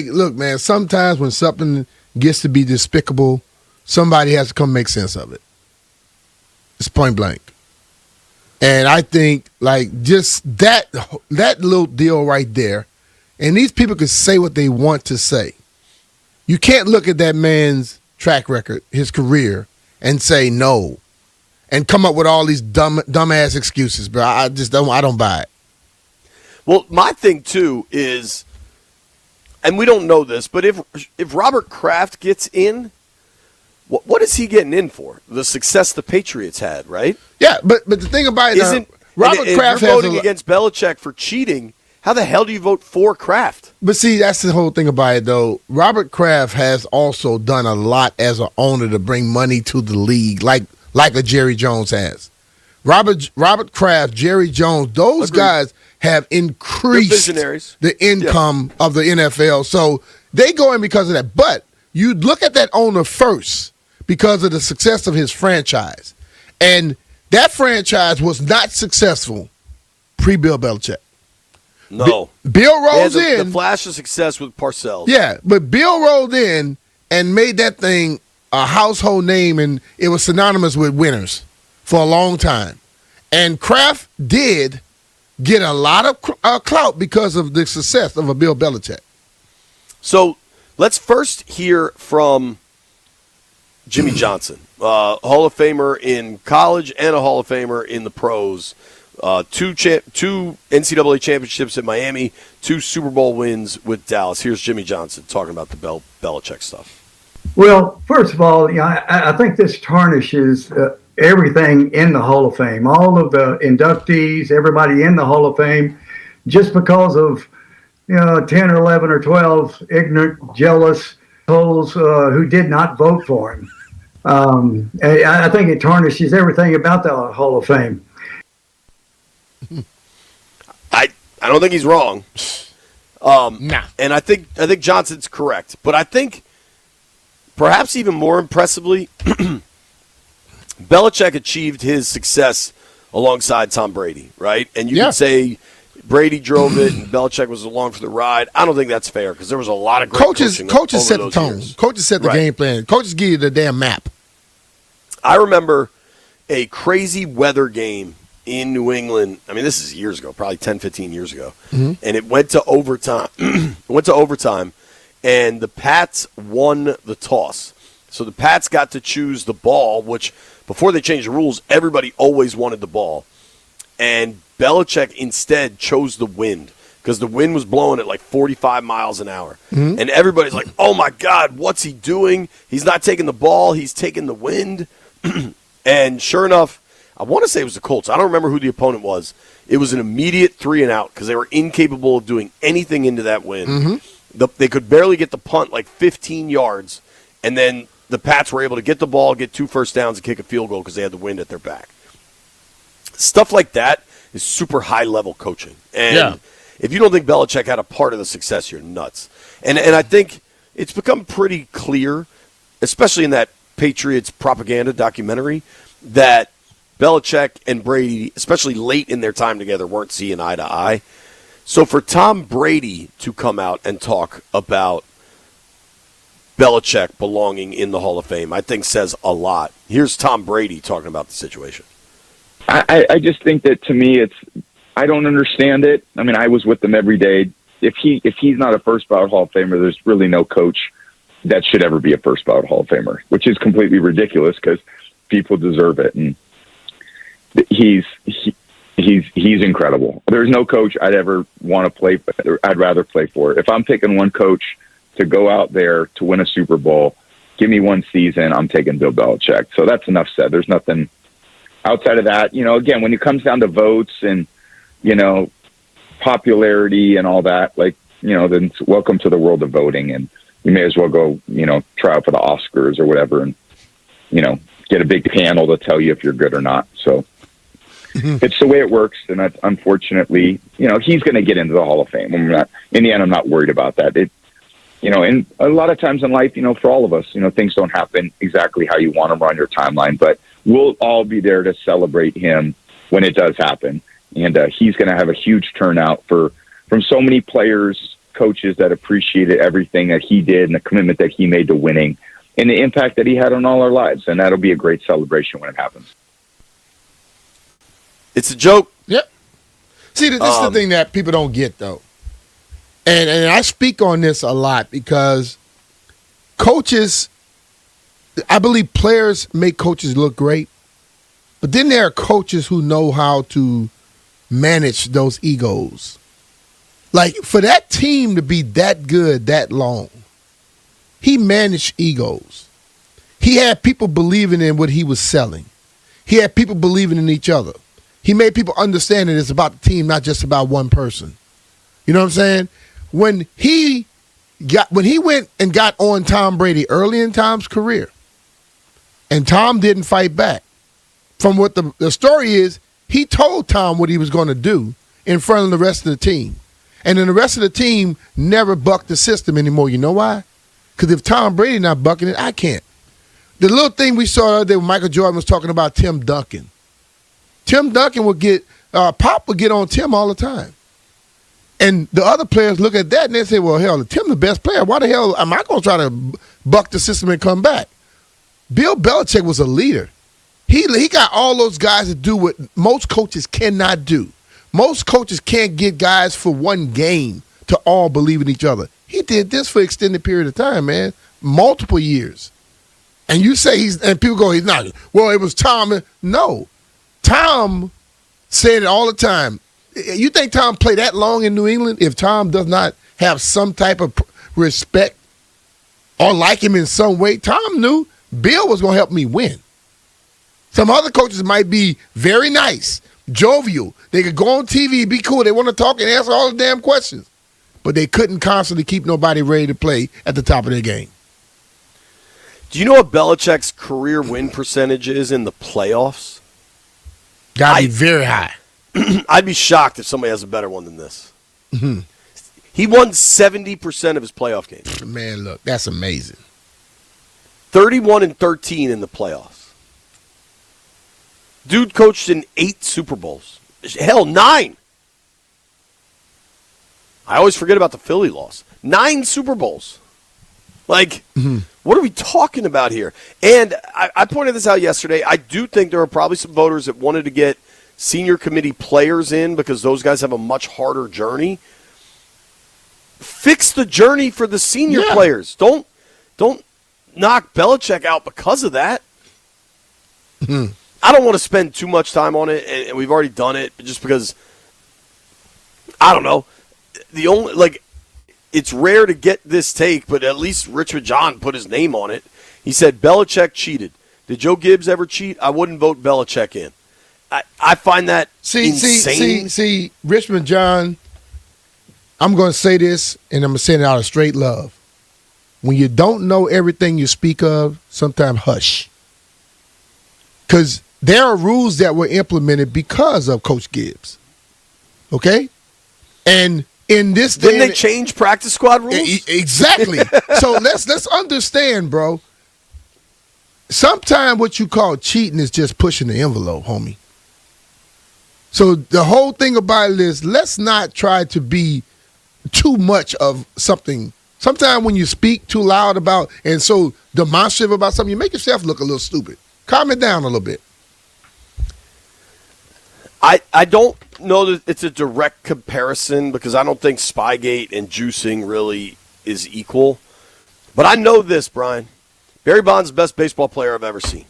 Look, man, sometimes when something gets to be despicable, somebody has to come make sense of it. It's point blank. And I think, like, just that little deal right there, and these people can say what they want to say. You can't look at that man's track record, his career, and say no, and come up with all these dumbass excuses, bro. I don't buy it. Well, my thing, too, is, and we don't know this, but if Robert Kraft gets in, what is he getting in for? The success the Patriots had, right? Yeah, but the thing about it, Robert Kraft you're voting against Belichick for cheating, how the hell do you vote for Kraft? But see, that's the whole thing about it, though. Robert Kraft has also done a lot as an owner to bring money to the league, like a Jerry Jones has. Robert Kraft, Jerry Jones, those guys have increased the income of the NFL. So they go in because of that. But you look at that owner first because of the success of his franchise. And that franchise was not successful pre-Bill Belichick. No. Bill rolled in. The flash of success with Parcells. Yeah, but Bill rolled in and made that thing a household name, and it was synonymous with winners for a long time. And Kraft did get a lot of clout because of the success of a Bill Belichick. So let's first hear from Jimmy Johnson, Hall of Famer in college and a Hall of Famer in the pros. Two NCAA championships at Miami, 2 Super Bowl wins with Dallas. Here's Jimmy Johnson talking about the Belichick stuff. Well, first of all, I think this tarnishes everything in the Hall of Fame. All of the inductees, everybody in the Hall of Fame, just because of 10 or 11 or 12 ignorant, jealous souls who did not vote for him. I think it tarnishes everything about the Hall of Fame. I don't think he's wrong. Nah. And I think Johnson's correct. But I think perhaps even more impressively, Belichick achieved his success alongside Tom Brady, right? And you could say Brady drove it and Belichick was along for the ride. I don't think that's fair because there was a lot of great coaches set the tone. Years. Coaches set the game plan. Coaches give you the damn map. I remember a crazy weather game in New England. I mean, this is years ago, probably 10, 15 years ago. Mm-hmm. And it went to overtime. And the Pats won the toss. So the Pats got to choose the ball, which before they changed the rules, everybody always wanted the ball. And Belichick instead chose the wind because the wind was blowing at like 45 miles an hour. Mm-hmm. And everybody's like, oh, my God, what's he doing? He's not taking the ball. He's taking the wind. And sure enough, I want to say it was the Colts. I don't remember who the opponent was. It was an immediate 3-and-out because they were incapable of doing anything into that wind. Mm-hmm. They could barely get the punt like 15 yards, and then the Pats were able to get the ball, get 2 first downs, and kick a field goal because they had the wind at their back. Stuff like that is super high-level coaching. And if you don't think Belichick had a part of the success, you're nuts. And I think it's become pretty clear, especially in that Patriots propaganda documentary, that Belichick and Brady, especially late in their time together, weren't seeing eye to eye. So for Tom Brady to come out and talk about Belichick belonging in the Hall of Fame, I think says a lot. Here's Tom Brady talking about the situation. I just think that, to me, I don't understand it. I mean, I was with them every day. If he's not a first ballot Hall of Famer, there's really no coach that should ever be a first ballot Hall of Famer, which is completely ridiculous because people deserve it. And he's incredible. There's no coach I'd ever want to play. I'd rather play for. If I'm picking one coach to go out there to win a Super Bowl, give me one season, I'm taking Bill Belichick. So that's enough said. There's nothing outside of that. Again, when it comes down to votes and, popularity and all that, then welcome to the world of voting. And you may as well go, try out for the Oscars or whatever and, get a big panel to tell you if you're good or not. So it's the way it works. And that's, unfortunately, he's going to get into the Hall of Fame. In the end, I'm not worried about that. And a lot of times in life, for all of us, things don't happen exactly how you want them on your timeline, but we'll all be there to celebrate him when it does happen. And he's going to have a huge turnout from so many players, coaches that appreciated everything that he did and the commitment that he made to winning and the impact that he had on all our lives. And that'll be a great celebration when it happens. It's a joke. Yep. See, this is the thing that people don't get, though. And I speak on this a lot because coaches, I believe players make coaches look great, but then there are coaches who know how to manage those egos. Like, for that team to be that good that long, he managed egos. He had people believing in what he was selling. He had people believing in each other. He made people understand that it's about the team, not just about one person. You know what I'm saying? When he went and got on Tom Brady early in Tom's career, and Tom didn't fight back, from what the story is, he told Tom what he was going to do in front of the rest of the team. And then the rest of the team never bucked the system anymore. You know why? Because if Tom Brady not bucking it, I can't. The little thing we saw the other day when Michael Jordan was talking about Tim Duncan. Tim Duncan would get, Pop would get on Tim all the time. And the other players look at that and they say, well, hell, Tim the best player. Why the hell am I going to try to buck the system and come back? Bill Belichick was a leader. He got all those guys to do what most coaches cannot do. Most coaches can't get guys for one game to all believe in each other. He did this for an extended period of time, man, multiple years. And you say and people go, he's not. Well, it was Tom. No. Tom said it all the time. You think Tom played that long in New England if Tom does not have some type of respect or like him in some way? Tom knew Bill was going to help me win. Some other coaches might be very nice, jovial. They could go on TV, be cool. They want to talk and answer all the damn questions. But they couldn't constantly keep nobody ready to play at the top of their game. Do you know what Belichick's career win percentage is in the playoffs? Got to be very high. I'd be shocked if somebody has a better one than this. Mm-hmm. He won 70% of his playoff games. Man, look, that's amazing. 31-13 in the playoffs. Dude coached in 8 Super Bowls. Hell, 9. I always forget about the Philly loss. 9 Super Bowls. Like, what are we talking about here? And I pointed this out yesterday. I do think there are probably some voters that wanted to get senior committee players in because those guys have a much harder journey. Fix the journey for the senior players. Don't knock Belichick out because of that. I don't want to spend too much time on it, and we've already done it just because, I don't know. It's rare to get this take, but at least Richard John put his name on it. He said Belichick cheated. Did Joe Gibbs ever cheat? I wouldn't vote Belichick in. I find that insane. See, Richmond John, I'm going to say this, and I'm going to say it out of straight love. When you don't know everything you speak of, sometimes hush. Because there are rules that were implemented because of Coach Gibbs. Okay? And in this day, didn't they change practice squad rules? Exactly. So let's understand, bro. Sometimes what you call cheating is just pushing the envelope, homie. So the whole thing about it is let's not try to be too much of something. Sometimes when you speak too loud about and so demonstrative about something, you make yourself look a little stupid. Calm it down a little bit. I don't know that it's a direct comparison because I don't think Spygate and juicing really is equal. But I know this, Brian. Barry Bonds is the best baseball player I've ever seen.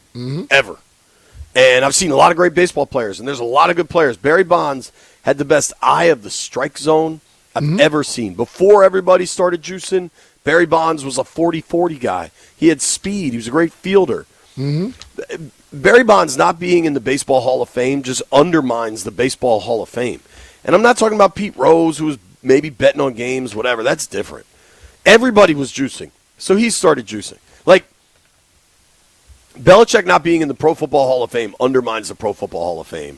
Ever. And I've seen a lot of great baseball players, and there's a lot of good players. Barry Bonds had the best eye of the strike zone I've ever seen. Before everybody started juicing, Barry Bonds was a 40-40 guy. He had speed. He was a great fielder. Barry Bonds not being in the Baseball Hall of Fame just undermines the Baseball Hall of Fame. And I'm not talking about Pete Rose, who was maybe betting on games, whatever. That's different. Everybody was juicing, so he started juicing. Like, Belichick not being in the Pro Football Hall of Fame undermines the Pro Football Hall of Fame.